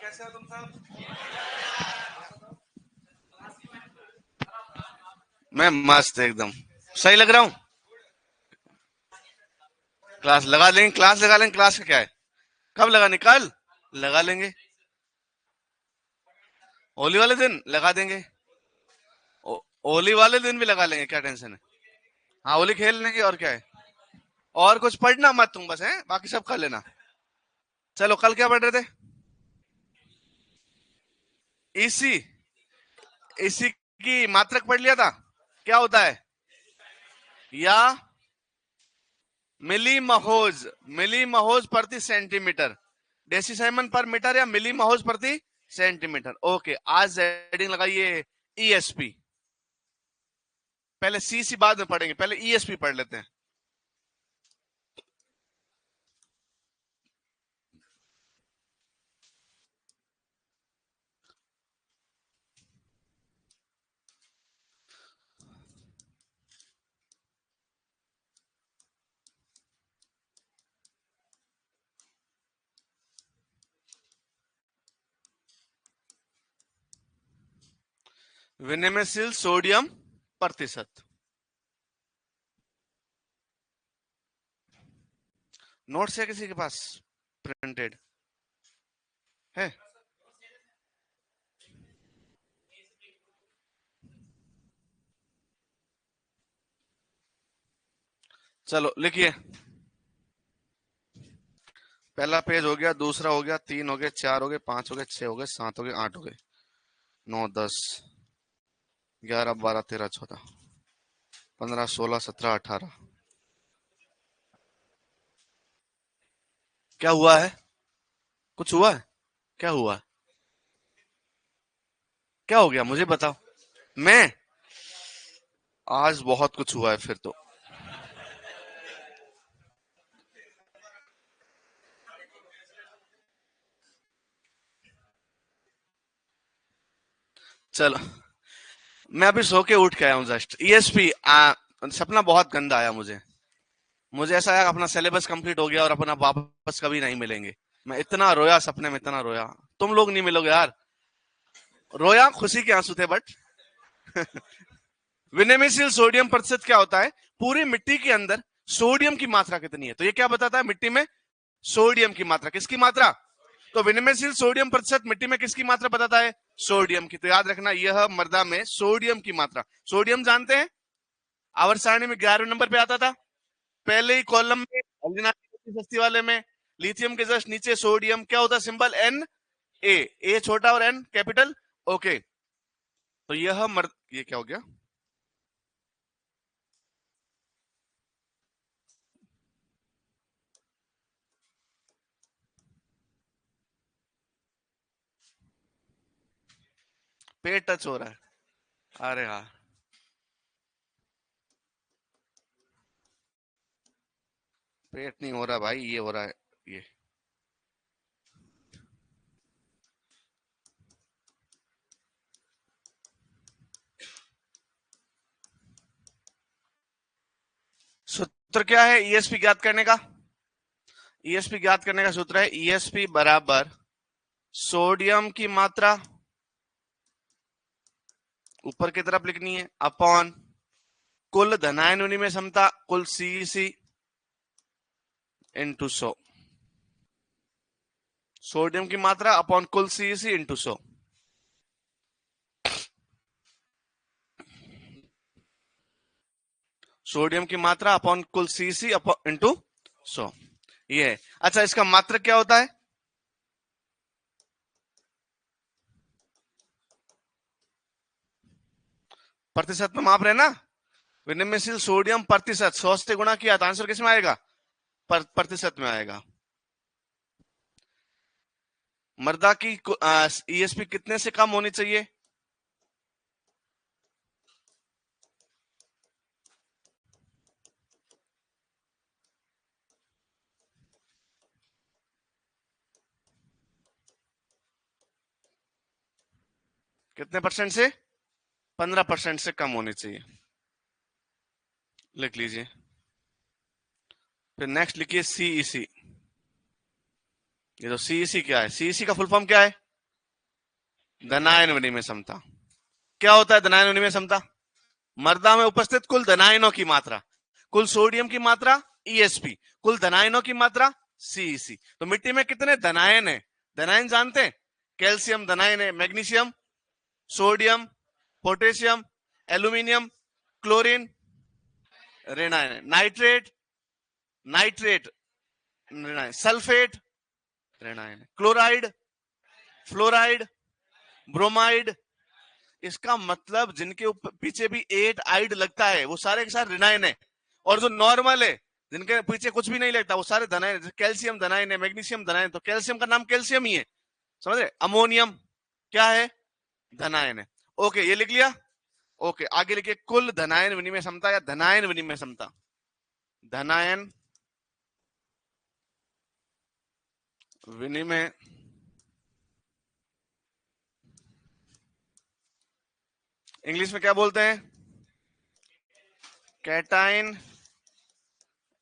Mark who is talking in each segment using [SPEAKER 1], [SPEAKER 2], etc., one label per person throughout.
[SPEAKER 1] कैसे हो तुम सब? मैं मस्त एकदम सही लग रहा हूँ। क्लास लगा लेंगे। क्लास का क्या है? कब लगानी? कल लगा लेंगे। होली वाले दिन लगा देंगे। होली वाले दिन भी लगा लेंगे, क्या टेंशन है। हाँ, होली खेल लेंगे और क्या है। और कुछ पढ़ना मत तुम, बस है बाकी सब कर लेना। चलो, कल क्या पढ़ रहे थे? इसी इसी की मात्रक पढ़ लिया था। क्या होता है? या मिली महोज। मिली महोज प्रति सेंटीमीटर। डेसीसाइमन पर मीटर या मिली महोज प्रति सेंटीमीटर। ओके, आज हेडिंग लगाइए ईएसपी। पहले सी बाद में पढ़ेंगे, पहले ईएसपी पढ़ लेते हैं। विनेमेसिल सोडियम प्रतिशत। नोट्स है किसी के पास? प्रिंटेड है? चलो लिखिए। पहला पेज हो गया, दूसरा हो गया, 3 हो गए, 4 हो गए, 5 हो गए, 6 हो गए, 7 हो गए, 8 हो गए, 9 10 11 12 13 14 15 16 17 18। क्या हुआ है? कुछ हुआ है? क्या हुआ है? क्या हो गया मुझे बताओ। मैं आज बहुत कुछ हुआ है फिर तो। चलो, मैं अभी सो के उठ के आया हूँ जस्ट। ईएसपी सपना बहुत गंदा आया मुझे। मुझे ऐसा आया अपना सिलेबस कंप्लीट हो गया और अपना वापस कभी नहीं मिलेंगे। मैं इतना रोया सपने में, इतना रोया। तुम लोग नहीं मिलोगे यार। रोया, खुशी के आंसू थे बट विनेमेसिल सोडियम प्रतिशत क्या होता है? पूरी मिट्टी के अंदर सोडियम की मात्रा कितनी है, तो ये क्या बताता है? मिट्टी में सोडियम की मात्रा। किसकी मात्रा? तो विनेमेसिल सोडियम प्रतिशत मिट्टी में किसकी मात्रा बताता है? सोडियम की। तो याद रखना, यह मृदा में सोडियम की मात्रा। सोडियम जानते हैं, आवर्त सारणी में 11वें नंबर पे आता था। पहले ही कॉलम में सस्ती वाले में लिथियम के जस्ट नीचे सोडियम। क्या होता है सिंबल? एन ए छोटा और एन कैपिटल। ओके, तो ये क्या हो गया? पेट टच हो रहा है। अरे हाँ, पेट नहीं हो रहा भाई, ये हो रहा है। ये सूत्र क्या है ईएसपी ज्ञात करने का? ईएसपी ज्ञात करने का सूत्र है ईएसपी बराबर सोडियम की मात्रा ऊपर की तरफ लिखनी है अपॉन कुल धनायन विनिमय क्षमता, कुल सीईसी इंटू 100। सोडियम की मात्रा अपॉन कुल सीईसी इंटू 100। सोडियम की मात्रा अपॉन कुल सीईसी इंटू 100, ये है। अच्छा, इसका मात्रक क्या होता है? प्रतिशत में माप रहे ना। विनिमयशील सोडियम प्रतिशत 100 से गुणा किया तो आंसर किस में आएगा? प्रतिशत में आएगा। मृदा की ईएसपी कितने से कम होनी चाहिए? कितने परसेंट से? 15% से कम होनी चाहिए। लिख लीजिए। फिर नेक्स्ट लिखिए सीईसी। ये तो सीईसी क्या है? सीईसी का फुल फॉर्म क्या है? धनायन विनिमय क्षमता। क्या होता है धनायन विनिमय क्षमता? मृदा में उपस्थित कुल धनायनों की मात्रा, कुल सोडियम की मात्रा ESP, कुल धनायनों की मात्रा CEC। तो मिट्टी में कितने धनायन है? धनायन जानते हैं? कैल्शियम धनायन है, magnesium, sodium, potassium, aluminium, chlorine ऋणायन है, नाइट्रेट, नाइट्रेट ऋणायन, सल्फेट ऋणायन है, क्लोराइड, फ्लोराइड, ब्रोमाइड। इसका मतलब जिनके पीछे भी 8 आइड लगता है वो सारे के सारे ऋणायन है, और जो नॉर्मल है जिनके पीछे कुछ भी नहीं लगता वो सारे धनायन। कैल्शियम धनायन है, मैग्नीशियम धनायन, तो कैल्शियम का नाम कैल्शियम ही है, समझ रहे? अमोनियम क्या है? धनायन है। ओके, ये लिख लिया। ओके, आगे लिखिए कुल धनायन विनिमय क्षमता या धनायन विनिमय क्षमता। धनायन विनिमय इंग्लिश में क्या बोलते हैं? Cation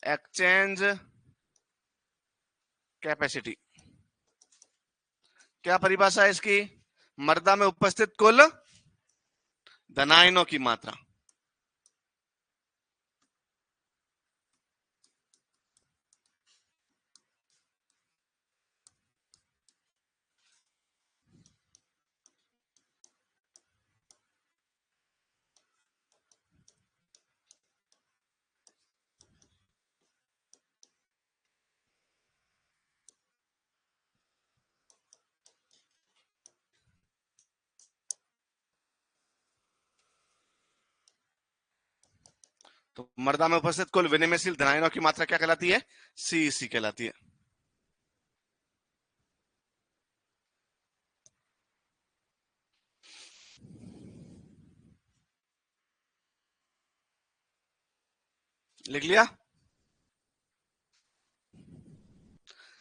[SPEAKER 1] exchange capacity. क्या परिभाषा है इसकी? मृदा में उपस्थित कुल धनायनों की मात्रा। तो मृदा में उपस्थित कुल विनिमयशील धनायनों की मात्रा क्या कहलाती है? CEC कहलाती है। लिख लिया।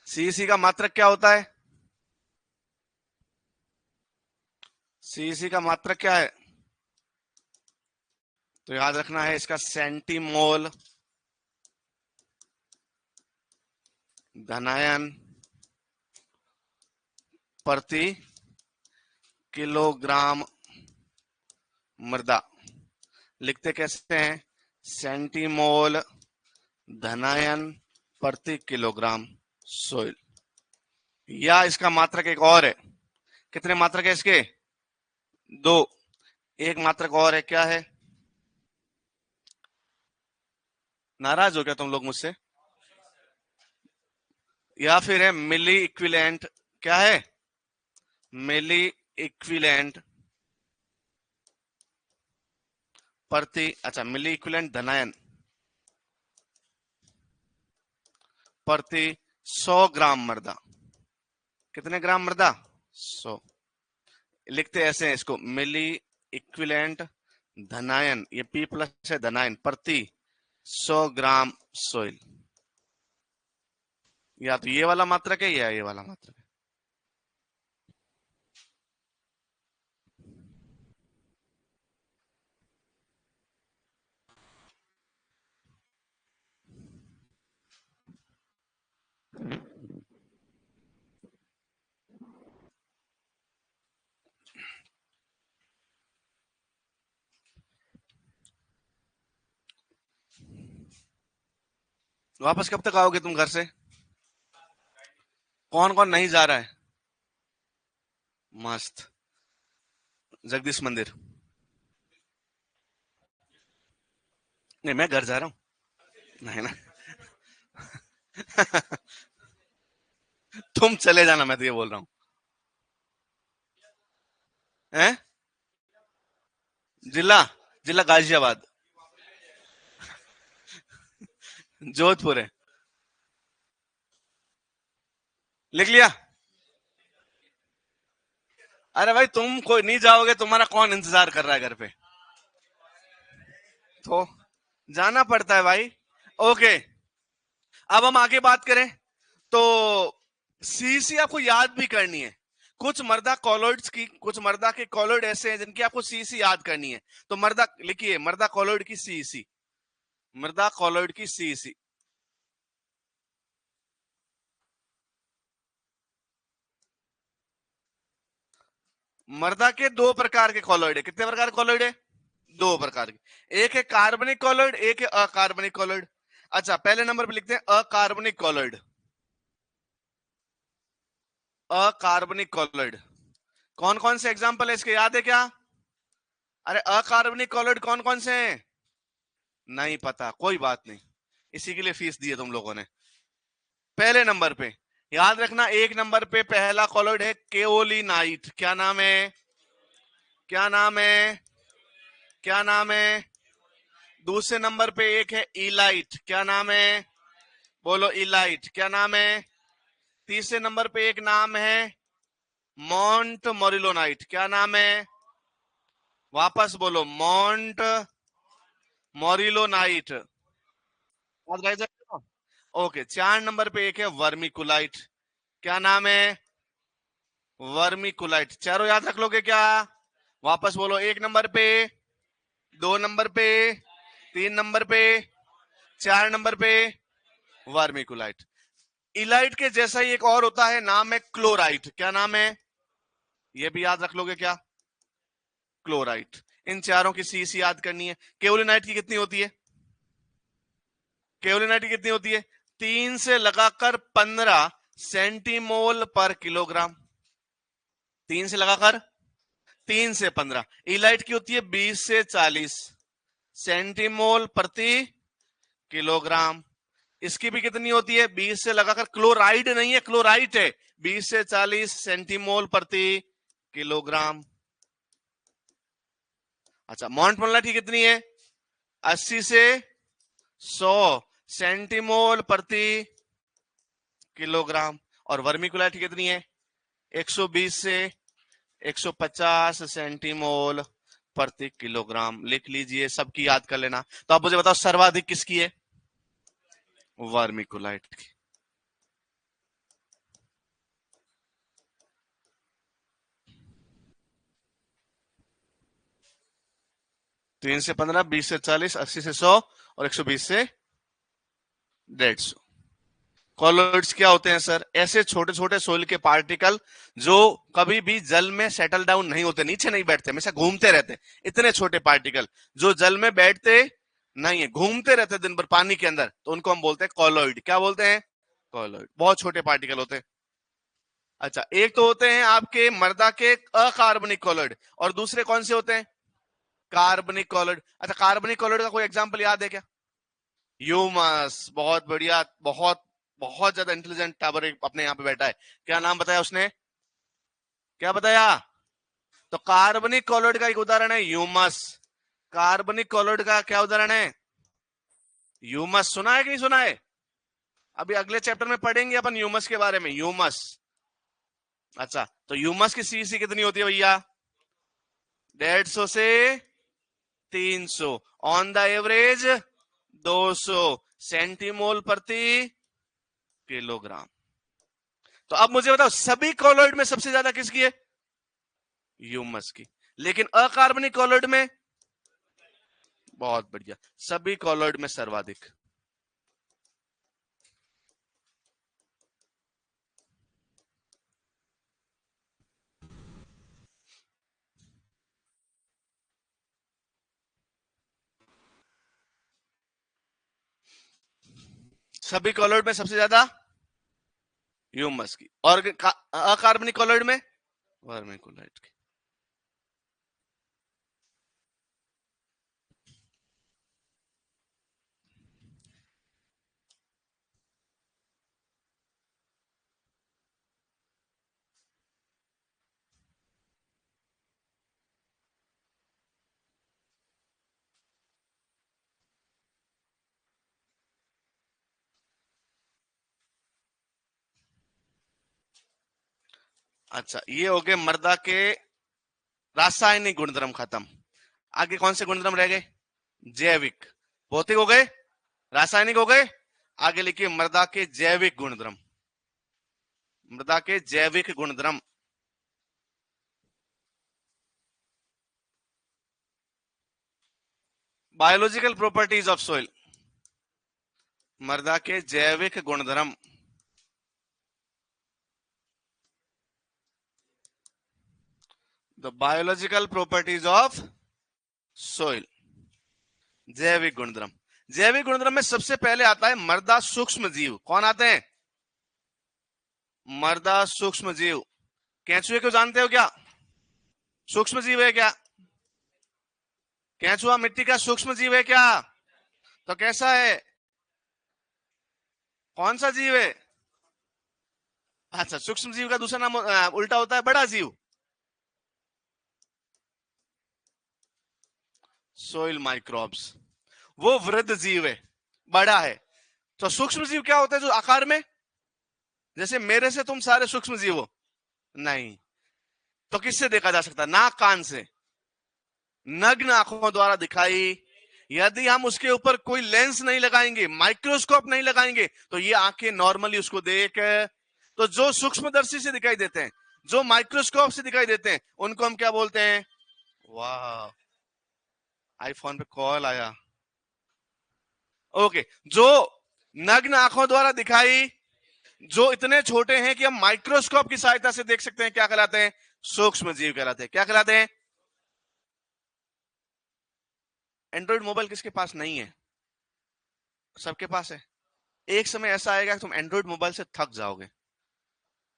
[SPEAKER 1] CEC का मात्रक क्या होता है? CEC का मात्रक क्या है? तो याद रखना है इसका सेंटीमोल धनायन प्रति किलोग्राम मृदा। लिखते कैसे हैं? सेंटीमोल धनायन प्रति किलोग्राम सोइल। या इसका मात्रक एक और है। कितने मात्रक है इसके? 2। एक मात्रक और है, क्या है? नाराज हो क्या तुम लोग मुझसे? या फिर है मिली इक्विलेंट। क्या है? मिली इक्विलेंट प्रति, अच्छा, मिली इक्विलेंट धनायन प्रति 100 ग्राम मृदा। कितने ग्राम मृदा? 100। लिखते ऐसे हैं इसको, मिली इक्विलेंट धनायन, ये P प्लस है, धनायन प्रति 100 ग्राम सोइल। या तो ये वाला मात्रक है या ये वाला मात्रक है। वापस कब तक आओगे तुम घर से? कौन कौन नहीं जा रहा है? मस्त। जगदीश मंदिर? नहीं, मैं घर जा रहा हूँ। नहीं ना। तुम चले जाना, मैं तो ये बोल रहा हूँ। हैं? जिला? जिला गाजियाबाद। जोधपुर है। लिख लिया। अरे भाई तुम कोई नहीं जाओगे, तुम्हारा कौन इंतजार कर रहा है घर पे? तो जाना पड़ता है भाई। ओके, अब हम आगे बात करें तो CEC आपको याद भी करनी है। कुछ मृदा कॉलोइड्स की, कुछ मृदा के कॉलोइड ऐसे हैं जिनकी आपको CEC याद करनी है। तो मृदा लिखिए, मृदा कॉलोइड की CEC, मृदा कॉलोइड की CEC। मृदा के दो प्रकार के कॉलॉइड है। कितने प्रकार के कॉलॉइड है? दो प्रकार के। एक है कार्बनिक कॉलॉइड, एक है अकार्बनिक कॉलॉइड। अच्छा, पहले नंबर पे लिखते हैं अकार्बनिक कॉलॉइड। अकार्बनिक कॉलॉइड कौन कौन से एग्जांपल है इसके, याद है क्या? अरे अकार्बनिक कॉलॉइड कौन कौन से हैं? नहीं पता, कोई बात नहीं, इसी के लिए फीस दी है तुम लोगों ने। पहले नंबर पे याद रखना, एक नंबर पे पहला कॉलॉइड है केओलिनाइट। क्या नाम है? क्या नाम है? क्या नाम है? दूसरे नंबर पे एक है इलाइट। क्या नाम है? बोलो इलाइट। क्या नाम है? तीसरे नंबर पे एक नाम है मॉन्ट मोरिलोनाइट। क्या नाम है? वापस बोलो, मॉन्ट मोरिलोनाइट। याद रह जाएगा। ओके, चार नंबर पे एक है वर्मिकुलाइट। क्या नाम है? वर्मिकुलाइट। चारों याद रख लोगे क्या? वापस बोलो, एक नंबर पे, दो नंबर पे, तीन नंबर पे, चार नंबर पे वर्मिकुलाइट। इलाइट के जैसा ही एक और होता है, नाम है क्लोराइट। क्या नाम है? ये भी याद रख लोगे क्या? क्लोराइट। इन चारों की सीसी याद करनी है। केओलिनाइट की कितनी होती है? केओलिनाइट की कितनी होती है? 3 से लगाकर 15 सेंटीमोल पर किलोग्राम। 3 से लगाकर 3 से 15। इलाइट की होती है 20 से 40 सेंटीमोल प्रति किलोग्राम। इसकी भी कितनी होती है? 20 से लगाकर, क्लोराइड नहीं है, क्लोराइट है, 20 से 40 सेंटीमोल प्रति किलोग्राम। अच्छा, मॉन्ट मोलनाइट की कितनी है? 80 से 100 सेंटीमोल प्रति किलोग्राम। और वर्मिकुलाइट की कितनी है? 120 से 150 सेंटीमोल प्रति किलोग्राम। लिख लीजिए, सबकी याद कर लेना। तो आप मुझे बताओ सर्वाधिक किसकी है? वर्मिकुलाइट की। तीन से 15, 20 से 40, 80 से 100 और 120 से 150। कॉलॉइड्स क्या होते हैं सर? ऐसे छोटे छोटे सोइल के पार्टिकल जो कभी भी जल में सेटल डाउन नहीं होते, नीचे नहीं बैठते, हमेशा घूमते रहते। इतने छोटे पार्टिकल जो जल में बैठते नहीं है, घूमते रहते दिन भर पानी के अंदर, तो उनको हम बोलते हैं कॉलॉइड। क्या बोलते हैं? कॉलॉइड। बहुत छोटे पार्टिकल होते हैं। अच्छा, एक तो होते हैं आपके मृदा के अकार्बनिक कॉलॉइड, और दूसरे कौन से होते हैं? कार्बनिक कॉलॉइड। अच्छा, कार्बनिक कॉलॉइड का कोई एग्जांपल याद है क्या? ह्यूमस। बहुत बढ़िया, बहुत बहुत ज्यादा इंटेलिजेंट टावर अपने यहाँ पे बैठा है। क्या नाम बताया उसने? क्या बताया? तो कार्बनिक कॉलॉइड का एक उदाहरण है ह्यूमस। कार्बनिक कॉलॉइड का क्या उदाहरण है? ह्यूमस। सुना है कि नहीं सुना है? अभी अगले चैप्टर में पढ़ेंगे अपन ह्यूमस के बारे में, ह्यूमस। अच्छा, तो ह्यूमस की सीसी कितनी होती है भैया? 150 से 300, ऑन द एवरेज 200 सेंटीमोल प्रति किलोग्राम। तो अब मुझे बताओ, सभी कॉलॉइड में सबसे ज्यादा किसकी है? ह्यूमस की। लेकिन अकार्बनिक कॉलॉइड में? बहुत बढ़िया, सभी कॉलॉइड में सर्वाधिक। सभी कॉलॉइड में सबसे ज्यादा ह्यूमस की, और अकार्बनिक कॉलॉइड में वर्मिकुलाइट की। अच्छा, ये हो गए मृदा के रासायनिक गुणधर्म खत्म। आगे कौन से गुणधर्म रह गए? जैविक। भौतिक हो गए, रासायनिक हो गए। आगे लिखिए मृदा के जैविक गुणधर्म। मृदा के जैविक गुणधर्म। Biological properties of soil. मृदा के जैविक गुणधर्म। The biological properties of soil, जैविक गुणधर्म। जैविक गुणधर्म में सबसे पहले आता है मृदा सूक्ष्म जीव। कौन आते हैं? मृदा सूक्ष्म जीव। केंचुए को जानते हो क्या? सूक्ष्म जीव है क्या? केंचुआ मिट्टी का सूक्ष्म जीव है क्या? तो कैसा है? कौन सा जीव है? अच्छा, सूक्ष्म जीव का दूसरा नाम उल्टा होता है बड़ा जीव, सोइल माइक्रोब्स। वो वृद्ध जीव है, बड़ा है। तो सूक्ष्म जीव क्या होता है? जो आकार में, जैसे मेरे से तुम सारे सूक्ष्म जीव हो? नहीं। तो किससे देखा जा सकता है? नाक कान से, नग्न आंखों द्वारा दिखाई। यदि हम उसके ऊपर कोई लेंस नहीं लगाएंगे, माइक्रोस्कोप नहीं लगाएंगे, तो ये आंखें नॉर्मली उसको देख, तो जो सूक्ष्मदर्शी से दिखाई देते हैं, जो माइक्रोस्कोप से दिखाई देते हैं, उनको हम क्या बोलते हैं? वाह, आईफोन पे कॉल आया। ओके, जो नग्न आंखों द्वारा दिखाई, जो इतने छोटे हैं कि हम माइक्रोस्कोप की सहायता से देख सकते हैं, क्या कहलाते हैं? सूक्ष्म जीव कहलाते हैं। क्या कहलाते हैं? एंड्रॉइड मोबाइल किसके पास नहीं है? सबके पास है। एक समय ऐसा आएगा कि तुम एंड्रॉइड मोबाइल से थक जाओगे।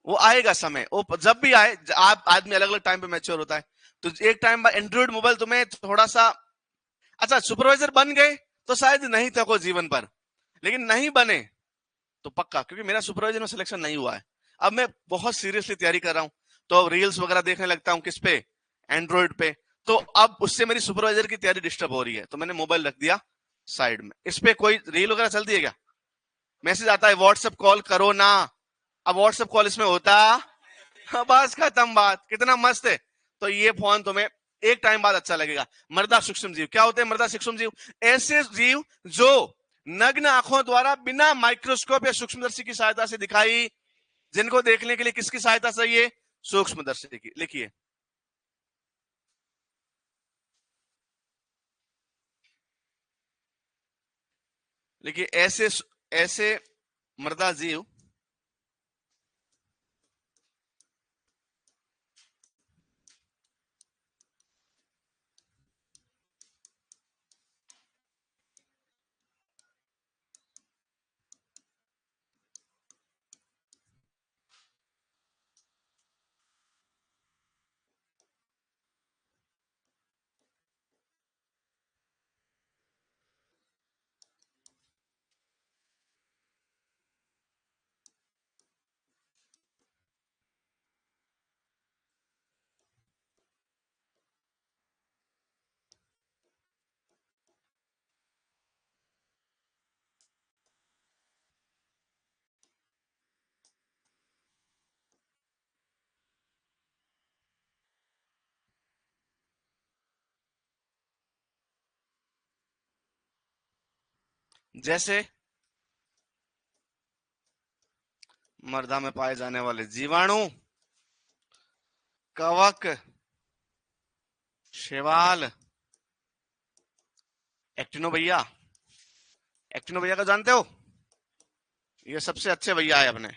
[SPEAKER 1] वो आएगा समय, वो जब भी आए, आप आदमी अलग अलग टाइम पे मैच्योर होता है, तो एक टाइम बाद एंड्रॉइड मोबाइल तुम्हें थोड़ा सा, अच्छा सुपरवाइजर बन गए तो शायद नहीं थको जीवन पर, लेकिन नहीं बने तो पक्का, क्योंकि मेरा सुपरवाइजर में सिलेक्शन नहीं हुआ है। अब मैं बहुत सीरियसली तैयारी कर रहा हूं, तो अब रील्स वगैरह देखने लगता हूं। किस पे? एंड्रॉइड पे। तो अब उससे मेरी सुपरवाइजर की तैयारी डिस्टर्ब हो रही है, तो मैंने मोबाइल रख दिया साइड में। इस पे कोई रील वगैरह चलती है क्या? मैसेज आता है व्हाट्सएप कॉल करो ना। अब व्हाट्सएप कॉल इसमें होता, हाँ, बस खत्म बात। कितना मस्त है। तो ये फोन तुम्हें एक टाइम बाद अच्छा लगेगा। मृदा सूक्ष्म जीव क्या होते हैं? मृदा सूक्ष्म जीव ऐसे जीव जो नग्न आंखों द्वारा बिना माइक्रोस्कोप या सूक्ष्मदर्शी की सहायता से दिखाई, जिनको देखने के लिए किसकी सहायता चाहिए? सूक्ष्मदर्शी की। लिखिए, लिखिए, ऐसे ऐसे मृदा जीव जैसे मृदा में पाए जाने वाले जीवाणु, कवक, शैवाल, एक्टिनो भैया। एक्टिनो भैया को जानते हो? ये सबसे अच्छे भैया है अपने,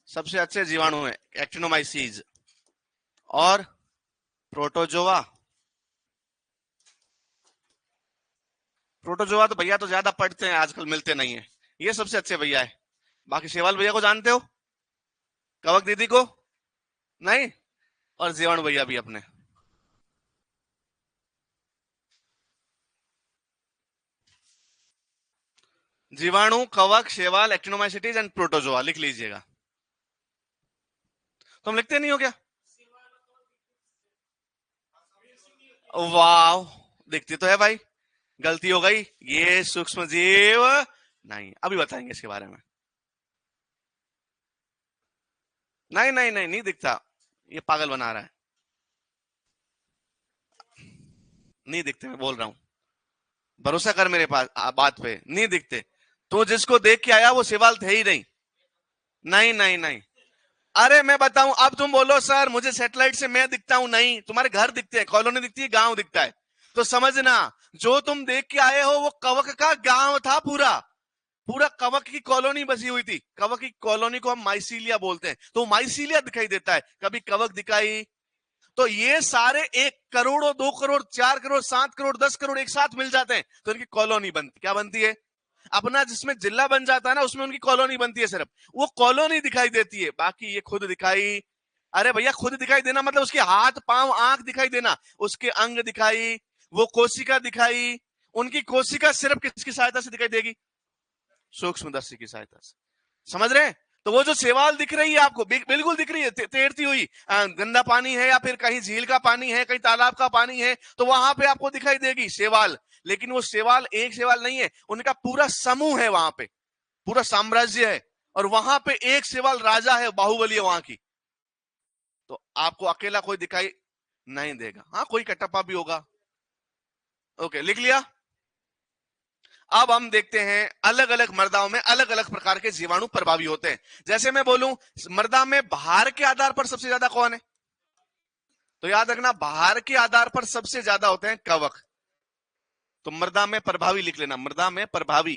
[SPEAKER 1] सबसे अच्छे जीवाणु है एक्टिनोमाइसीज। और प्रोटोजोआ। प्रोटोजोआ तो भैया तो ज्यादा पढ़ते हैं, आजकल मिलते नहीं है। ये सबसे अच्छे भैया है। बाकी शैवाल भैया को जानते हो? कवक दीदी को? नहीं। और जीवाणु भैया भी अपने। जीवाणु, कवक, शैवाल, एक्टिनोमाइसीटीज एंड प्रोटोजोआ लिख लीजिएगा। तुम लिखते नहीं हो क्या? वाह, दिखती तो है भाई। गलती हो गई, ये सूक्ष्म जीव नहीं। अभी बताएंगे इसके बारे में। नहीं नहीं नहीं, नहीं दिखता। ये पागल बना रहा है। नहीं दिखते, मैं बोल रहा हूं। भरोसा कर मेरे पास बात पे, नहीं दिखते। तो जिसको देख के आया वो शैवाल थे ही नहीं। नहीं नहीं नहीं। अरे मैं बताऊं, अब तुम बोलो सर मुझे सैटेलाइट से मैं दिखता हूं। नहीं, तुम्हारे घर दिखते हैं, कॉलोनी दिखती है, गांव दिखता है। तो समझना, जो तुम देख के आए हो वो कवक का गांव था। पूरा पूरा कवक की कॉलोनी बसी हुई थी। कवक की कॉलोनी को हम माइसीलिया बोलते हैं। तो माइसीलिया दिखाई देता है, कभी कवक दिखाई। तो ये सारे 1 करोड़, 2 करोड़, 4 करोड़, 7 करोड़, 10 करोड़ एक साथ मिल जाते हैं तो इनकी कॉलोनी बनती, क्या बनती है? अपना जिसमें जिला बन जाता है ना, उसमें उनकी कॉलोनी बनती है। सिर्फ वो कॉलोनी दिखाई देती है, बाकी ये खुद दिखाई, अरे भैया खुद दिखाई देना मतलब उसके हाथ पांव आंख दिखाई देना, उसके अंग दिखाई, वो कोशिका दिखाई। उनकी कोशिका सिर्फ किसकी सहायता से दिखाई देगी? सूक्ष्मदर्शी की सहायता से। समझ रहे हैं? तो वो जो शैवाल दिख रही है आपको, बिल्कुल दिख रही है, तैरती हुई, गंदा पानी है या फिर कहीं झील का पानी है, कहीं तालाब का पानी है, तो वहां पे आपको दिखाई देगी शैवाल। लेकिन वो शैवाल एक शैवाल नहीं है, उनका पूरा समूह है वहां पे, पूरा साम्राज्य है, और वहां पे एक शैवाल राजा है, बाहुबली है वहां की। तो आपको अकेला कोई दिखाई नहीं देगा। हाँ, कोई कटप्पा भी होगा। ओके, लिख लिया। अब हम देखते हैं अलग अलग मृदाओं में अलग अलग प्रकार के जीवाणु प्रभावी होते हैं। जैसे मैं बोलूं, मृदा में भार के आधार पर सबसे ज्यादा कौन है? तो याद रखना, भार के आधार पर सबसे ज्यादा होते हैं कवक। तो मृदा में प्रभावी लिख लेना, मृदा में प्रभावी,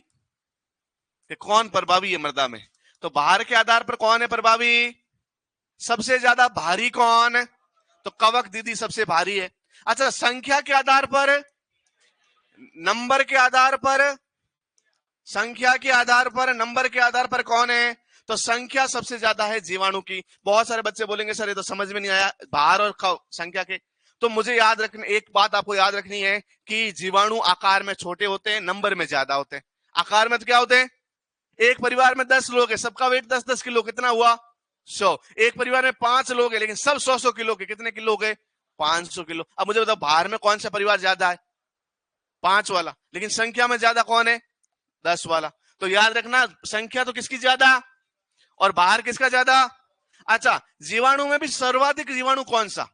[SPEAKER 1] कि कौन प्रभावी है मृदा में। तो भार के आधार पर कौन है प्रभावी? सबसे ज्यादा भारी कौन? तो कवक दीदी सबसे भारी है। अच्छा, संख्या के आधार पर, नंबर के आधार पर, संख्या के आधार पर, नंबर के आधार पर कौन है? तो संख्या सबसे ज्यादा है जीवाणु की। बहुत सारे बच्चे बोलेंगे सर ये तो समझ में नहीं आया, भार और संख्या के। तो मुझे याद रखना, एक बात आपको याद रखनी है कि जीवाणु आकार में छोटे होते हैं, नंबर में ज्यादा होते हैं। आकार में तो क्या होते हैं? एक परिवार में 10 लोग है, सबका वेट 10-10 किलो, कितना हुआ? 100। एक परिवार में 5 लोग है, लेकिन सब 100-100 किलो के, कितने किलो के? 500 किलो। अब मुझे बताओ, भार में कौन सा परिवार ज्यादा है? 5 वाला। लेकिन संख्या में ज्यादा कौन है? 10 वाला। तो याद रखना, संख्या तो किसकी ज्यादा और बाहर किसका ज्यादा? अच्छा, जीवाणु में भी सर्वाधिक जीवाणु कौन सा?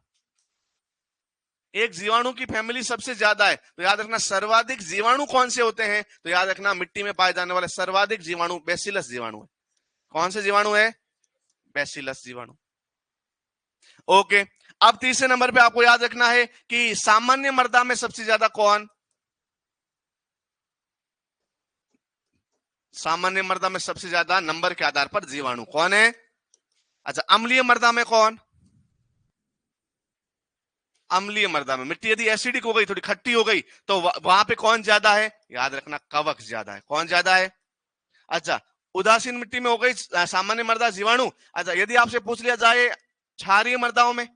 [SPEAKER 1] एक जीवाणु की फैमिली सबसे ज्यादा है, तो याद रखना सर्वाधिक जीवाणु कौन से होते हैं? तो याद रखना, मिट्टी में पाए जाने वाले सर्वाधिक जीवाणु बैसिलस जीवाणु है। कौन से जीवाणु है? बैसिलस जीवाणु। ओके, अब तीसरे नंबर पे आपको याद रखना है कि सामान्य मृदा में सबसे ज्यादा कौन? सामान्य मृदा में सबसे ज्यादा नंबर के आधार पर जीवाणु कौन है? अच्छा, अम्लीय मृदा में कौन? अम्लीय मृदा में मिट्टी यदि एसिडिक हो गई, थोड़ी खट्टी हो गई, तो वहां पे कौन ज्यादा है? याद रखना, कवक ज्यादा है। कौन ज्यादा है? अच्छा, उदासीन मिट्टी में हो गई सामान्य मृदा, जीवाणु। अच्छा, यदि आपसे पूछ लिया जाए क्षारीय मृदाओं में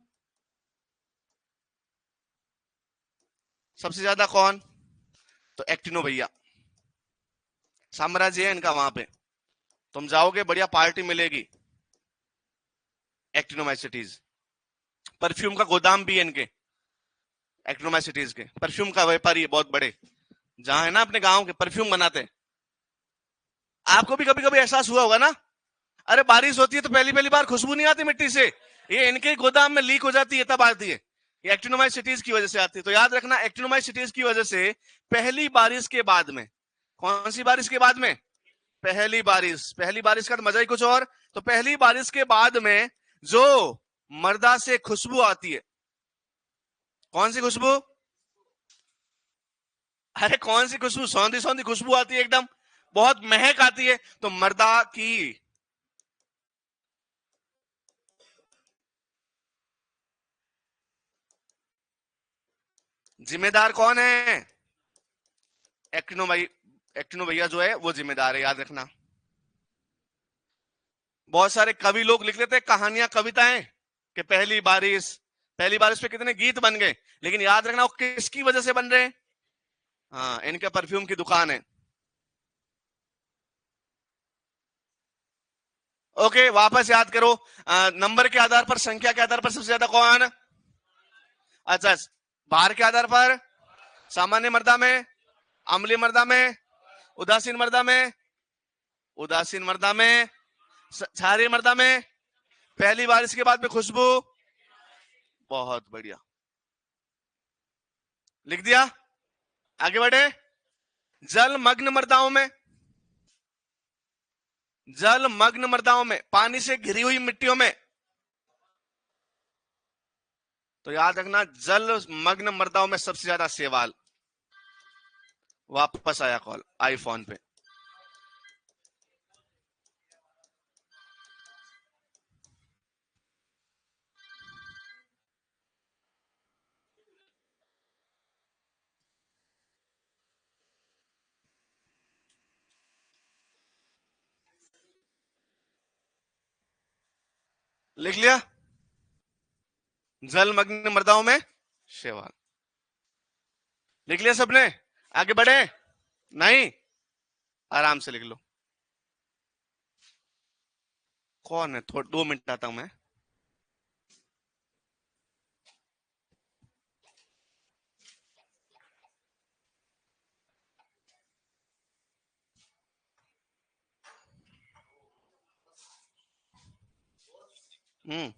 [SPEAKER 1] सबसे ज्यादा कौन? तो एक्टिनो भैया, साम्राज्य है इनका वहां पे। तुम जाओगे, बढ़िया पार्टी मिलेगी। एक्टिनोमाइसिटीज, परफ्यूम का गोदाम भी है इनके, एक्टिनोमाइसिटीज के। परफ्यूम का व्यापारी है बहुत बड़े, जहां है ना अपने गांव के परफ्यूम बनाते हैं। आपको भी कभी कभी एहसास हुआ होगा ना, अरे बारिश होती है तो पहली पहली बार खुशबू नहीं आती मिट्टी से, ये इनके गोदाम में लीक हो जाती है तब आती है। ये एक्टिनोमाइसिटीज की वजह से आती है। तो याद रखना, एक्टिनोमाइसिटीज की वजह से पहली बारिश के बाद में, कौन सी बारिश के बाद में? पहली बारिश। पहली बारिश का तो मजा ही कुछ और। तो पहली बारिश के बाद में जो मर्दा से खुशबू आती है, कौन सी खुशबू? अरे कौन सी खुशबू? सौंधी सौंधी खुशबू आती है एकदम, बहुत महक आती है। तो मर्दा की जिम्मेदार कौन है? एक्टिनो भाई, एक्टिनो भैया जो है वो जिम्मेदार है, याद रखना। बहुत सारे कवि लोग लिख लेते हैं कहानियां, कविताएं, कि पहली बारिश, पहली बारिश पे कितने गीत बन गए, लेकिन याद रखना वो किसकी वजह से बन रहे हैं? हाँ, इनके परफ्यूम की दुकान है। ओके, वापस याद करो, नंबर के आधार पर, संख्या के आधार पर सबसे ज्यादा कौन? अच्छा, भार के आधार पर, सामान्य मर्दा में, अम्लीय मर्दा में, उदासीन मर्दा में, उदासीन मर्दा में, क्षारीय मर्दा में, पहली बारिश के बाद में खुशबू। बहुत बढ़िया, लिख दिया। आगे बढ़े। जल मग्न मृदाओं में, जल मग्न मृदाओं में, पानी से घिरी हुई मिट्टियों में, तो याद रखना जल मग्न मृदाओं में सबसे ज्यादा शैवाल। वापस आया कॉल आईफोन पे। लिख लिया? जलमग्न मृदाओं में शैवाल। लिख लिया सबने? आगे बढ़े? नहीं, आराम से लिख लो। कौन है? थोड़ा 2 मिनट आता हूं मैं। हम्म।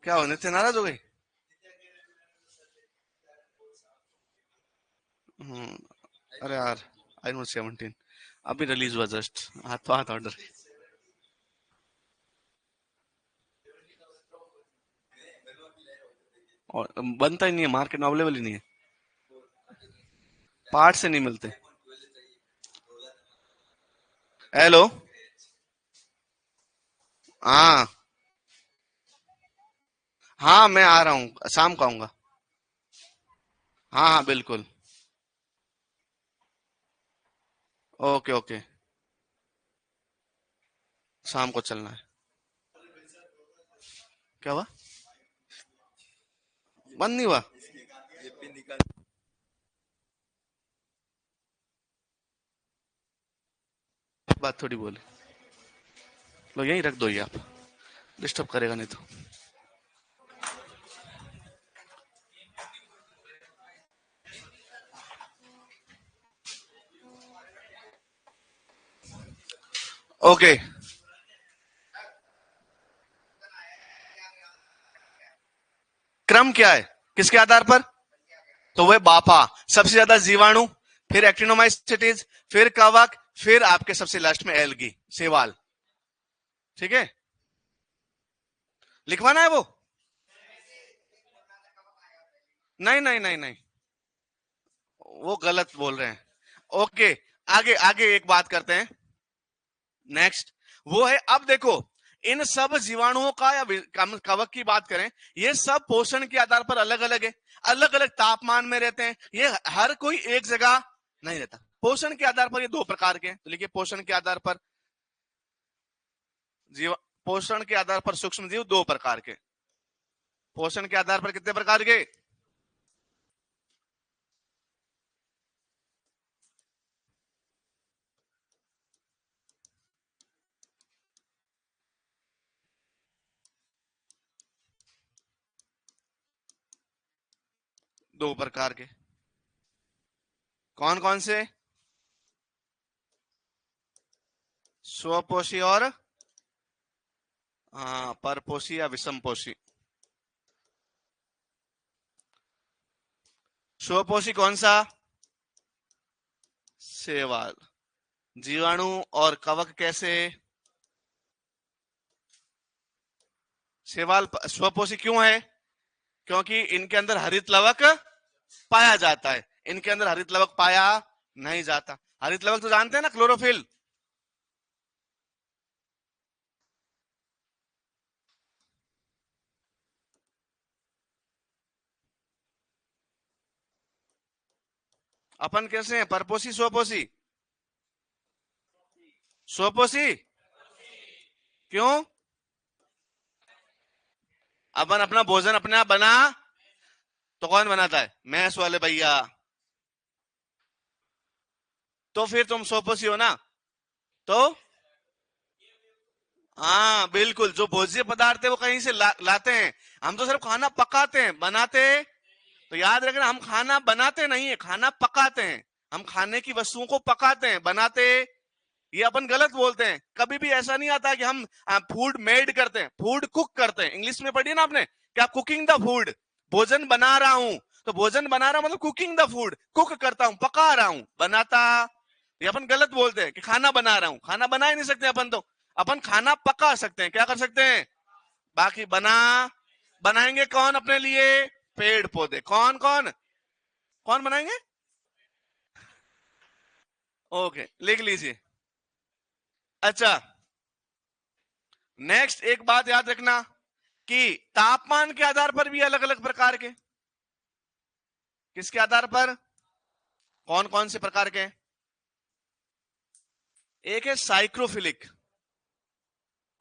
[SPEAKER 1] क्या हो, नित्य नाराज हो गई? हम्म। अरे यार, आई नो 17 अभी रिलीज हुआ जस्ट, हाथ हाथ ऑर्डर। और बनता ही नहीं है, मार्केट में अवेलेबल ही नहीं है, पार्ट से नहीं मिलते। हेलो। हाँ हाँ, मैं आ रहा हूँ, शाम को आऊंगा। हाँ हाँ बिल्कुल। ओके ओके, शाम को चलना है। क्या हुआ? बंद नहीं हुआ? बात थोड़ी बोली, लो यहीं रख दो, ये आप डिस्टर्ब करेगा नहीं तो। ओके। क्रम क्या है, किसके आधार पर? तो वह बापा, सबसे ज्यादा जीवाणु, फिर एक्टिनोमाइसिटीज, फिर कवक, फिर आपके सबसे लास्ट में एल्गी, सेवाल। ठीक है, लिखवाना है वो? नहीं नहीं नहीं नहीं, वो गलत बोल रहे हैं। ओके, आगे आगे एक बात करते हैं। नेक्स्ट वो है, अब देखो, इन सब जीवाणुओं का या कवक की बात करें, ये सब पोषण के आधार पर अलग अलग है, अलग अलग तापमान में रहते हैं, ये हर कोई एक जगह नहीं रहता। पोषण के आधार पर ये 2 प्रकार के हैं, तो लिखिए पोषण के आधार पर जीव, पोषण के आधार पर सूक्ष्म जीव 2 प्रकार के। पोषण के आधार पर कितने प्रकार के? 2 प्रकार के। कौन कौन से? स्वपोषी और परपोषी या विषमपोषी। स्वपोषी कौन सा? शैवाल। जीवाणु और कवक कैसे? शैवाल स्वपोषी क्यों है? क्योंकि इनके अंदर हरित लवक पाया जाता है, इनके अंदर हरित लवक पाया नहीं जाता। हरित लवक तो जानते हैं ना, क्लोरोफिल। अपन कैसे हैं, परपोषी स्वपोषी? स्वपोषी। क्यों? अपन अपना भोजन अपने आप बना, तो कौन बनाता है? मैस वाले भैया। तो फिर तुम स्वपोषी हो ना? तो हाँ बिल्कुल, जो भोज्य पदार्थ है वो कहीं से लाते हैं। हम तो सिर्फ खाना पकाते हैं, बनाते। तो याद रखना, हम खाना बनाते नहीं है, खाना पकाते हैं। हम खाने की वस्तुओं को पकाते हैं, बनाते ये अपन गलत बोलते हैं। कभी भी ऐसा नहीं आता कि हम फूड मेड करते हैं, फूड कुक करते हैं। इंग्लिश में पढ़िए ना आपने, क्या कुकिंग द फूड, भोजन बना रहा हूं। तो भोजन बना रहा मतलब कुकिंग द फूड, कुक करता हूं, पका रहा हूं, बनाता। ये अपन गलत बोलते हैं कि खाना बना रहा हूं, खाना बना ही नहीं सकते अपन तो। अपन खाना पका सकते हैं, क्या कर सकते हैं? बाकी बना, बनाएंगे कौन अपने लिए? पेड़ पौधे। कौन कौन? कौन बनाएंगे? ओके, लिख लीजिए। अच्छा, नेक्स्ट एक बात याद रखना कि तापमान के आधार पर भी अलग अलग प्रकार के। किसके आधार पर? कौन कौन से प्रकार के? एक है साइक्रोफिलिक,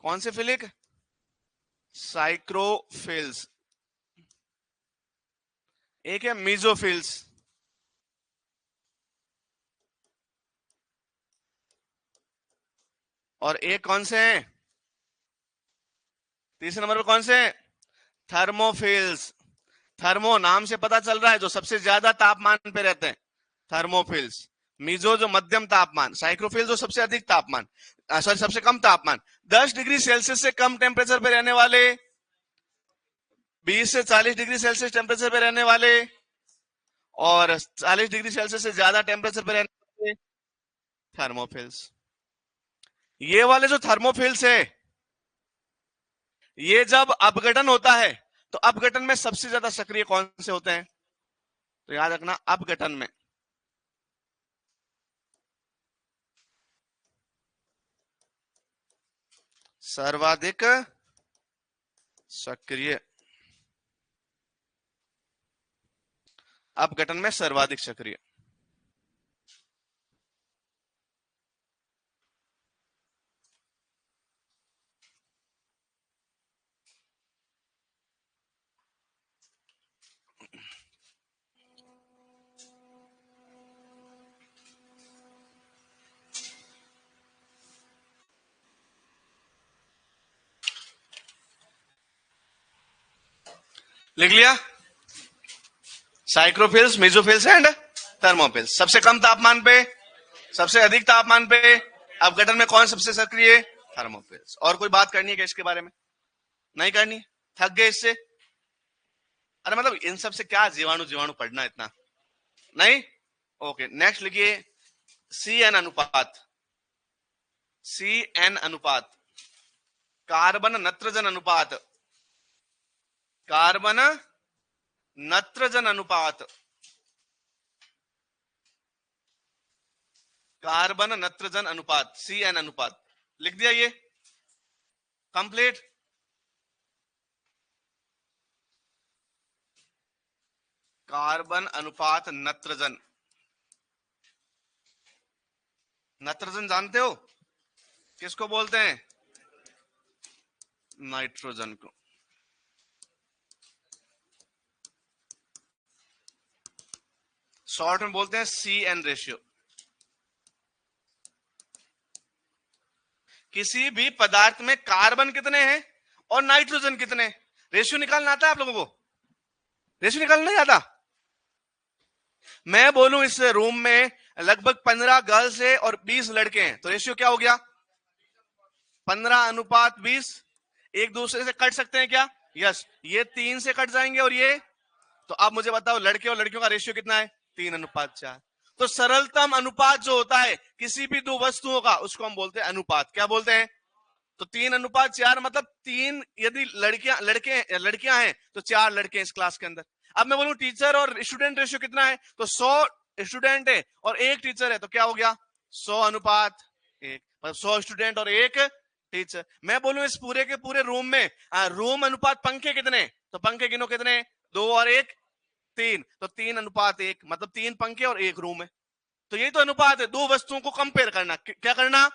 [SPEAKER 1] कौन से फिलिक? साइक्रोफिल्स। एक है मीजोफिल्स। और एक कौन से हैं? तीसरे नंबर पर कौन से हैं? थर्मोफिल्स। थर्मो नाम से पता चल रहा है जो सबसे ज्यादा तापमान पे रहते हैं, थर्मोफिल्स। मीजो जो मध्यम तापमान, साइक्रोफिल जो सबसे अधिक तापमान, सॉरी सबसे कम तापमान, 10 डिग्री सेल्सियस से कम टेम्परेचर पे रहने वाले, 20 से 40 डिग्री सेल्सियस टेम्परेचर पे रहने वाले, और 40 डिग्री सेल्सियस से ज्यादा टेम्परेचर पे रहने वाले थर्मोफिल्स। ये वाले जो थर्मोफिल्स है, ये जब अपघटन होता है तो अपघटन में सबसे ज्यादा सक्रिय कौन से होते हैं? तो याद रखना, अपघटन में सर्वाधिक सक्रिय, अपघटन में सर्वाधिक सक्रिय। लिख लिया? साइक्रोफिल्स, मेसोफिल्स एंड थर्मोफिल्स। सबसे कम तापमान पे, सबसे अधिक तापमान पे अपघटन में कौन सबसे सक्रिय? थर्मोफिल्स। और कोई बात करनी है क्या इसके बारे में? नहीं करनी? थक गए इससे? अरे मतलब इन सब से क्या जीवाणु जीवाणु पढ़ना इतना? नहीं? ओके, नेक्स्ट लिखिए सी एन अनुपात। सी एन अनुपात, कार्बन नत्रजन अनुपात। कार्बन नत्रजन अनुपात, कार्बन नत्रजन अनुपात, सी एन अनुपात। लिख दिया ये? कंप्लीट? कार्बन अनुपात नत्रजन। नत्रजन जानते हो किसको बोलते हैं? नाइट्रोजन को। शॉर्ट में बोलते हैं सी एन रेशियो। किसी भी पदार्थ में कार्बन कितने हैं और नाइट्रोजन कितने? रेशियो निकालना आता है आप लोगों को? रेशियो निकालना नहीं आता? मैं बोलूं इस रूम में लगभग 15 गर्ल्स है और 20 लड़के हैं, तो रेशियो क्या हो गया? 15:20। एक दूसरे से कट सकते हैं क्या? यस, ये 3 से कट जाएंगे और ये, तो आप मुझे बताओ लड़के और लड़कियों का रेशियो कितना है? 3:4। तो सरलतम अनुपात जो होता है किसी भी दो वस्तुओं का, उसको हम बोलते हैं अनुपात। क्या बोलते हैं? तो 3:4 मतलब 3, यदि लड़कियां हैं तो 4 लड़के हैं इस क्लास के अंदर। अब मैं बोलूं टीचर और स्टूडेंट रेशियो कितना है, तो 100 स्टूडेंट है और 1 टीचर है, तो क्या हो गया? 100:1, मतलब 100 स्टूडेंट और 1 टीचर। मैं बोलूं इस पूरे के पूरे रूम में रूम अनुपात पंखे कितने, तो पंखे गिनो कितने? 2 और 1 3, तो 3:1, मतलब 3 पंखे और 1 रूम है। तो यही तो अनुपात है, दो वस्तुओं को कंपेयर करना। क्या करना?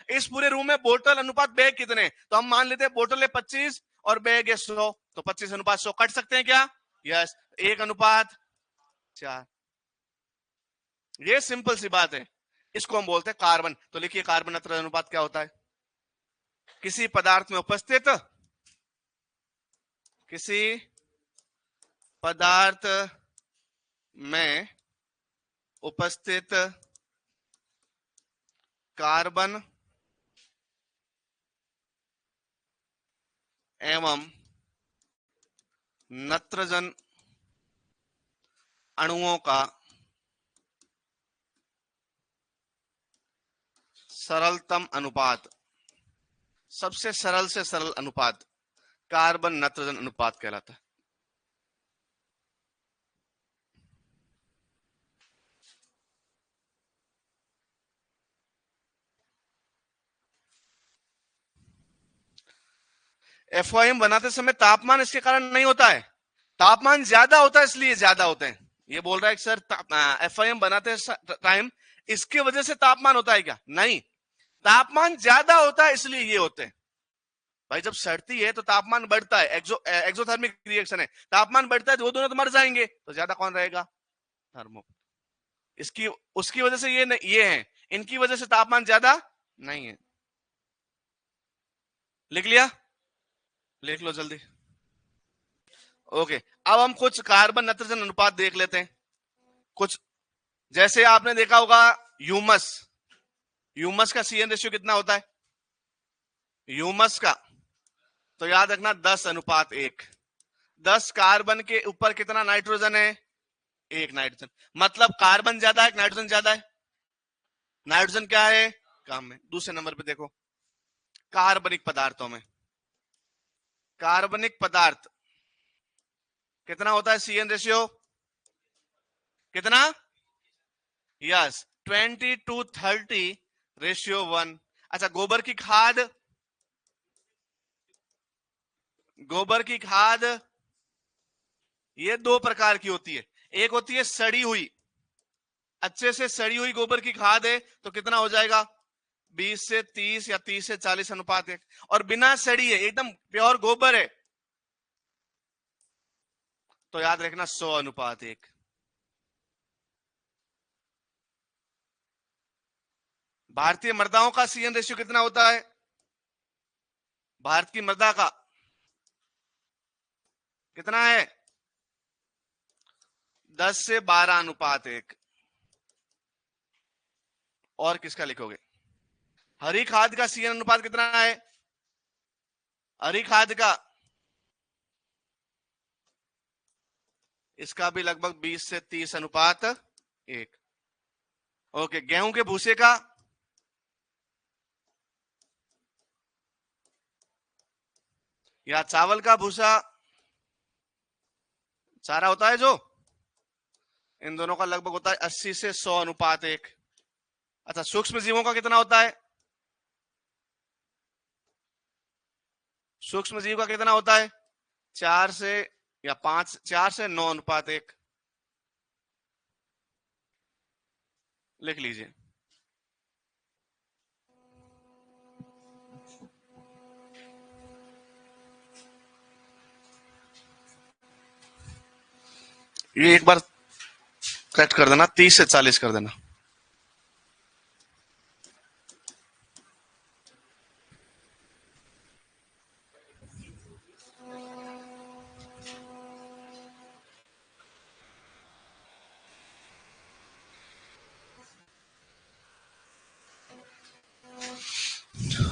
[SPEAKER 1] इस पूरे रूम में बोतल अनुपात बैग कितने, तो हम मान लेते हैं बोतल है 25 और बैग है 100, तो 25:100 कट सकते हैं क्या? यस, 1:4। ये सिंपल सी बात है, इसको हम बोलते हैं कार्बन। तो लिखिए कार्बन नत्रजन अनुपात क्या होता है? किसी पदार्थ में उपस्थित, किसी पदार्थ में उपस्थित कार्बन एवं नत्रजन अणुओं का सरलतम अनुपात, सबसे सरल से सरल अनुपात कार्बन नत्रजन अनुपात कहलाता है। एफओएम बनाते समय तापमान इसके कारण नहीं होता है, तापमान ज्यादा होता है इसलिए ज्यादा होते हैं। ये बोल रहा है सर एफओएम बनाते टाइम इसके वजह से तापमान होता है क्या? नहीं, तापमान ज्यादा होता है इसलिए ये होते हैं। भाई जब सड़ती है तो तापमान बढ़ता है, एक्सोथर्मिक रिएक्शन है, तापमान बढ़ता है तो वो दोनों तो मर जाएंगे, तो ज्यादा कौन रहेगा? थर्मो। इसकी उसकी वजह से ये है, इनकी वजह से तापमान ज्यादा नहीं है। लिख लिया? लिख लो जल्दी। ओके, अब हम कुछ कार्बन नाइट्रोजन अनुपात देख लेते हैं। कुछ जैसे आपने देखा होगा ह्यूमस, ह्यूमस का सीएन रेशियो कितना होता है? ह्यूमस का तो याद रखना 10:1। 10 कार्बन के ऊपर कितना नाइट्रोजन है? 1 नाइट्रोजन। मतलब कार्बन ज्यादा है, नाइट्रोजन ज्यादा है? नाइट्रोजन क्या है? कम है। दूसरे नंबर पे देखो, कार्बनिक पदार्थों में, कार्बनिक पदार्थ कितना होता है सीएन रेशियो? कितना? Yes, 20:30 ratio 1। अच्छा, गोबर की खाद, गोबर की खाद ये दो प्रकार की होती है। एक होती है सड़ी हुई, अच्छे से सड़ी हुई गोबर की खाद है तो कितना हो जाएगा? 20 से 30 या 30 से 40:1। और बिना सड़ी है, एकदम प्योर गोबर है, तो याद रखना 100:1। भारतीय मृदाओं का सीएन रेशियो कितना होता है? भारत की मृदा का कितना है? 10:12:1। और किसका लिखोगे? हरी खाद का सीएन अनुपात कितना है? हरी खाद का इसका भी लगभग 20 से 30:1। ओके, गेहूं के भूसे का, या चावल का भूसा, चारा होता है जो, इन दोनों का लगभग होता है 80 से 100:1। अच्छा, सूक्ष्म जीवों का कितना होता है? सूक्ष्म जीव का कितना होता है? 4 से 9:1। लिख लीजिए। ये एक बार कट कर देना, 30 से 40 कर देना।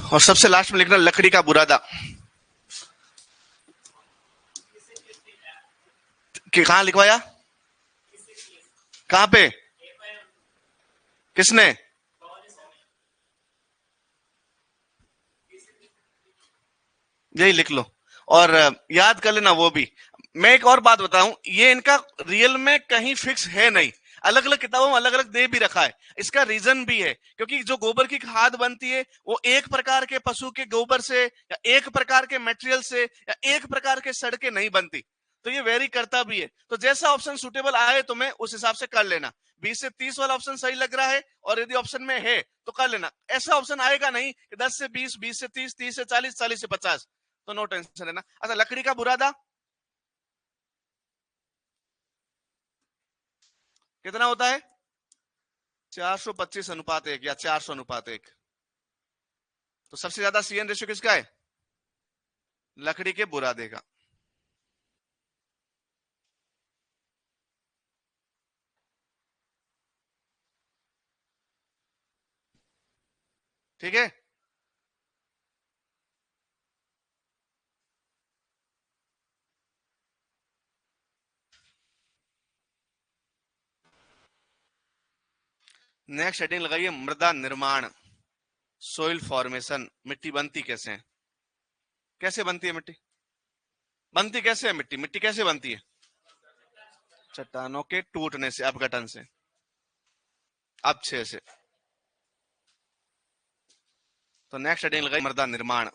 [SPEAKER 1] और सबसे लास्ट में लिखना लकड़ी का बुरादा। कि कहां लिखवाया? कहां पे? किसने? यही लिख लो और याद कर लेना वो भी। मैं एक और बात बताऊं, ये इनका रियल में कहीं फिक्स है नहीं, अलग अलग किताबों में अलग अलग दे भी रखा है। इसका रीजन भी है, क्योंकि जो गोबर की खाद बनती है वो एक प्रकार के पशु के गोबर से या एक प्रकार के मटेरियल से या एक प्रकार के सड़ के नहीं बनती, तो ये वेरी करता भी है। तो जैसा ऑप्शन सुटेबल आए तुम्हें उस हिसाब से कर लेना। 20 से 30 वाला ऑप्शन सही लग रहा है और यदि ऑप्शन में है तो कर लेना। ऐसा ऑप्शन आएगा नहीं कि 10 से 20, 20 से 30, 30 से 40, 40 से 50, तो नो टेंशन लेना। अच्छा, लकड़ी का बुरादा कितना होता है? 425:1 या 400:1। तो सबसे ज्यादा सीएन रेशियो किसका है? लकड़ी के बुरादे का। ठीक है, नेक्स्ट हेडिंग लगाइए मृदा निर्माण, सोइल फॉर्मेशन। मिट्टी बनती कैसे है? कैसे बनती है मिट्टी? बनती कैसे है मिट्टी? मिट्टी कैसे बनती है? चट्टानों के टूटने से, अपघटन से, अपक्षय से। तो नेक्स्ट हेडिंग लगाइए मृदा निर्माण।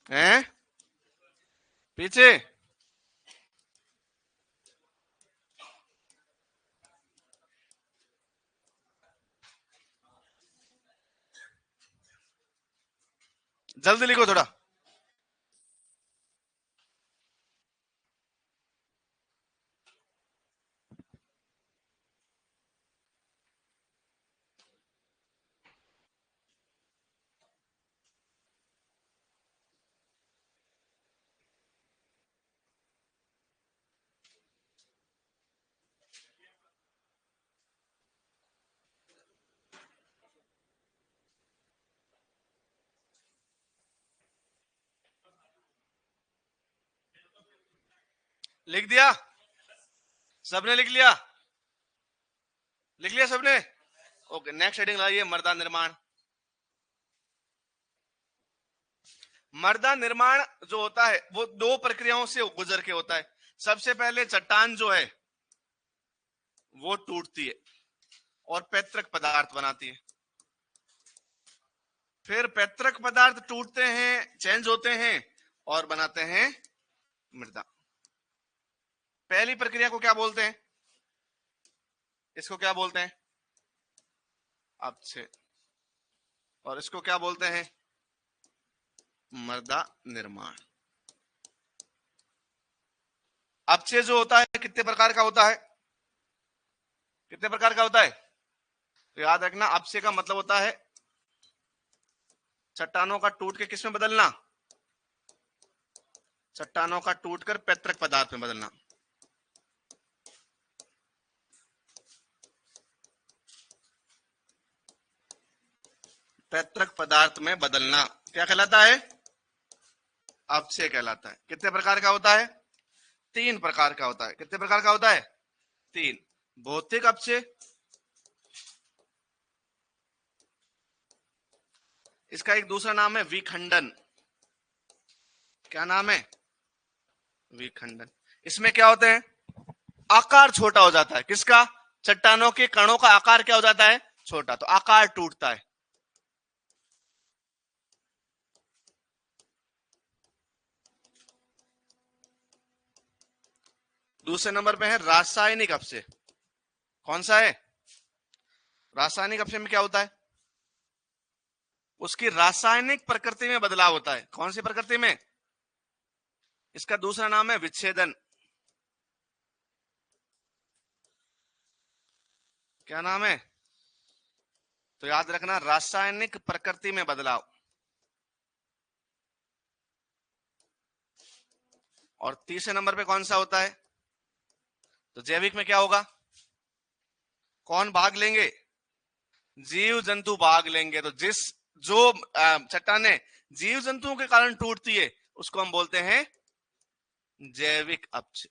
[SPEAKER 1] हैं? पीछे? जल्दी लिखो थोड़ा। लिख दिया? सबने लिख लिया? लिख लिया सबने? ओके, नेक्स्ट हेडिंग लाइए, मृदा निर्माण। मृदा निर्माण जो होता है वो दो प्रक्रियाओं से गुजर के होता है। सबसे पहले चट्टान जो है वो टूटती है और पैतृक पदार्थ बनाती है। फिर पैतृक पदार्थ टूटते हैं, चेंज होते हैं और बनाते हैं मृदा। पहली प्रक्रिया को क्या बोलते हैं? इसको क्या बोलते हैं? अपक्षय। और इसको क्या बोलते हैं? मृदा निर्माण। अपक्षय जो होता है कितने प्रकार का होता है? कितने प्रकार का होता है? तो याद रखना, अपक्षय का मतलब होता है चट्टानों का टूट के किस में बदलना? चट्टानों का टूटकर पैतृक पदार्थ में बदलना। पैतृक पदार्थ में बदलना क्या कहलाता है? अपक्षय कहलाता है। कितने प्रकार का होता है? 3 प्रकार का होता है। कितने प्रकार का होता है? 3। भौतिक अपक्षय, इसका एक दूसरा नाम है विखंडन। क्या नाम है? विखंडन। इसमें क्या होते हैं? आकार छोटा हो जाता है। किसका? चट्टानों के कणों का आकार क्या हो जाता है? छोटा, तो आकार टूटता है। दूसरे नंबर पे है रासायनिक अपक्षय। कौन सा है? रासायनिक अपक्षय में क्या होता है? उसकी रासायनिक प्रकृति में बदलाव होता है। कौन सी प्रकृति में? इसका दूसरा नाम है विच्छेदन। क्या नाम है? तो याद रखना, रासायनिक प्रकृति में बदलाव। और तीसरे नंबर पे कौन सा होता है? तो जैविक में क्या होगा? कौन भाग लेंगे? जीव जंतु भाग लेंगे। तो जो चट्टाने जीव जंतुओं के कारण टूटती है उसको हम बोलते हैं जैविक अपक्षय।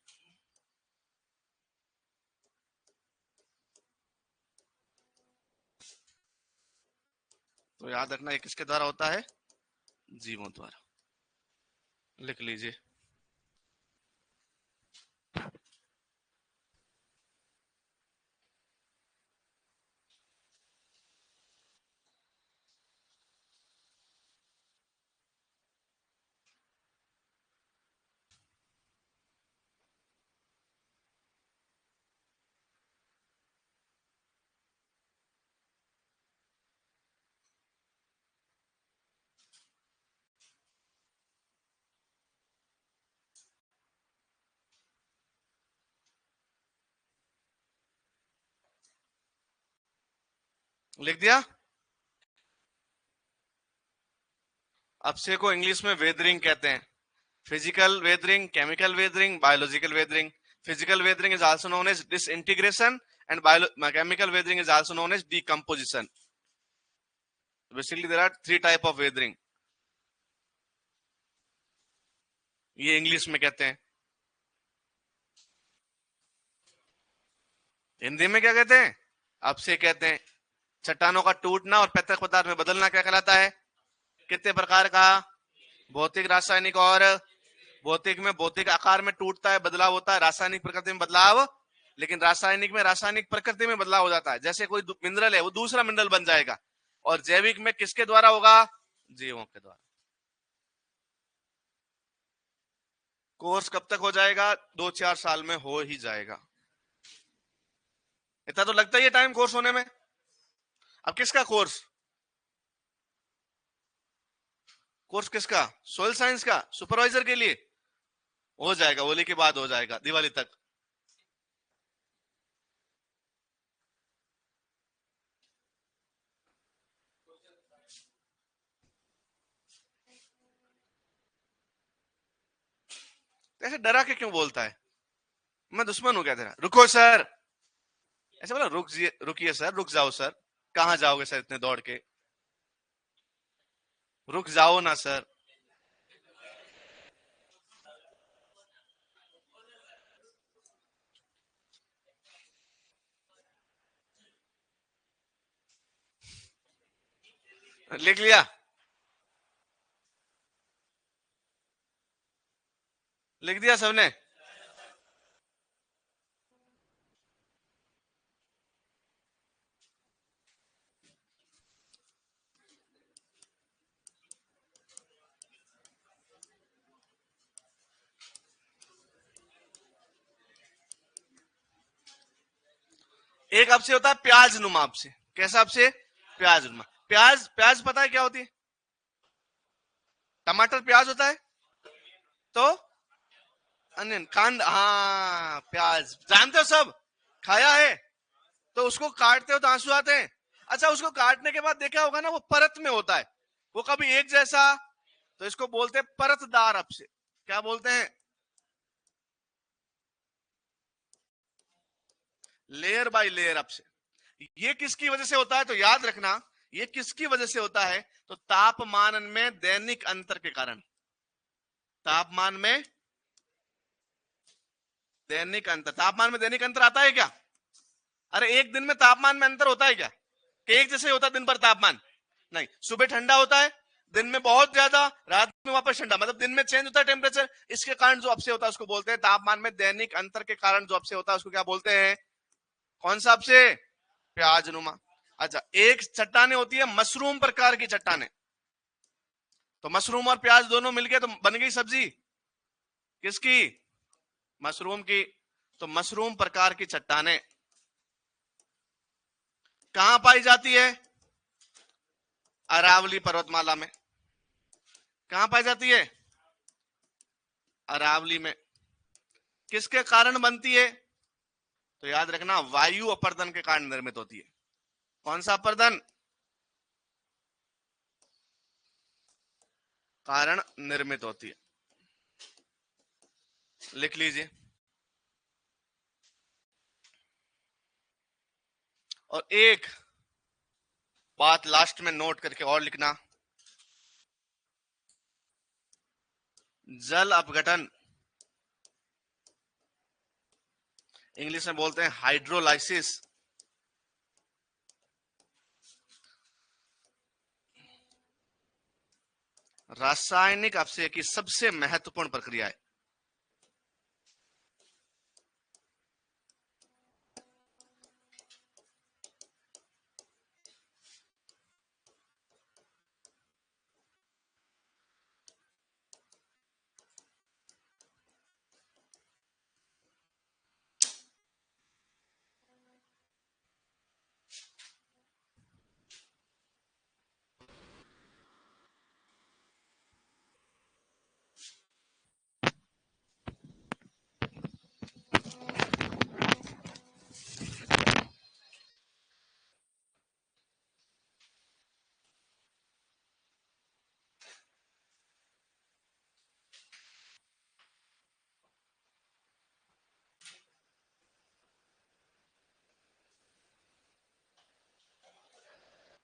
[SPEAKER 1] तो याद रखना, ये किसके द्वारा होता है? जीवों द्वारा। लिख लीजिए। लिख दिया? अपक्षय को इंग्लिश में वेदरिंग कहते हैं। Physical weathering, chemical weathering, biological weathering. Physical weathering is also known as disintegration and chemical weathering is also known as decomposition. Basically there are 3 type of weathering. ये इंग्लिश में कहते हैं। हिंदी में क्या कहते हैं? अपक्षय कहते हैं। चट्टानों का टूटना और पैतृक पदार्थ में बदलना क्या कहलाता है? कितने प्रकार का? भौतिक, रासायनिक और भौतिक में भौतिक आकार में टूटता है, बदलाव होता है। रासायनिक प्रकृति में बदलाव, लेकिन रासायनिक में रासायनिक प्रकृति में बदलाव हो जाता है। जैसे कोई मिनरल है वो दूसरा मिनरल बन जाएगा। और जैविक में किसके द्वारा होगा? जीवों के द्वारा। कोर्स कब तक हो जाएगा? 2-4 साल में हो ही जाएगा। इतना तो लगता ही है टाइम कोर्स होने में। अब किसका कोर्स? कोर्स किसका? सोयल साइंस का, सुपरवाइजर के लिए हो जाएगा, होली के बाद हो जाएगा, दिवाली तक। ऐसे डरा के क्यों बोलता है? मैं दुश्मन हूं क्या तेरा? रुको सर, ऐसे बोला, रुकिए सर, रुक जाओ सर। कहां जाओगे सर इतने दौड़ के? रुक जाओ ना सर। लिख लिया? लिख दिया सबने? एक आपसे होता है प्याज नुमा आपसे। कैसा आपसे? प्याज नुमा। प्याज, प्याज पता है क्या होती है? टमाटर प्याज होता है तो अनियन, कांद, हाँ प्याज जानते हो सब, खाया है। तो उसको काटते हो तो आंसू आते हैं। अच्छा, उसको काटने के बाद देखा होगा ना, वो परत में होता है, वो कभी एक जैसा। तो इसको बोलते हैं परतदार आपसे। क्या बोलते हैं? लेयर बाय लेयर आपसे। ये किसकी वजह से होता है? तो याद रखना, ये किसकी वजह से होता है? तो तापमान में दैनिक अंतर के कारण। तापमान में दैनिक अंतर, तापमान में दैनिक अंतर आता है क्या? अरे एक दिन में तापमान में अंतर होता है क्या? कि एक जैसे होता है दिन भर तापमान? नहीं, सुबह ठंडा होता है, दिन में बहुत ज्यादा, रात में वापस ठंडा, मतलब दिन में चेंज होता है टेम्परेचर। इसके कारण जो अपसे होता है उसको बोलते हैं तापमान में दैनिक अंतर के कारण जो अपसे होता है उसको क्या बोलते हैं? कौन सा अपसे? प्याज नुमा। अच्छा, एक चट्टाने होती है मशरूम प्रकार की चट्टाने। तो मशरूम और प्याज दोनों मिलके तो बन गई सब्जी किसकी? मशरूम की। तो मशरूम प्रकार की चट्टाने कहां पाई जाती है? अरावली पर्वतमाला में। कहां पाई जाती है? अरावली में। किसके कारण बनती है? तो याद रखना, वायु अपर्दन के कारण निर्मित होती है। कौन सा अपर्दन? कारण निर्मित होती है। लिख लीजिए। और एक बात लास्ट में नोट करके और लिखना, जल अपघटन इंग्लिश में बोलते हैं हाइड्रोलाइसिस। रासायनिक अपक्षय की सबसे महत्वपूर्ण प्रक्रिया है।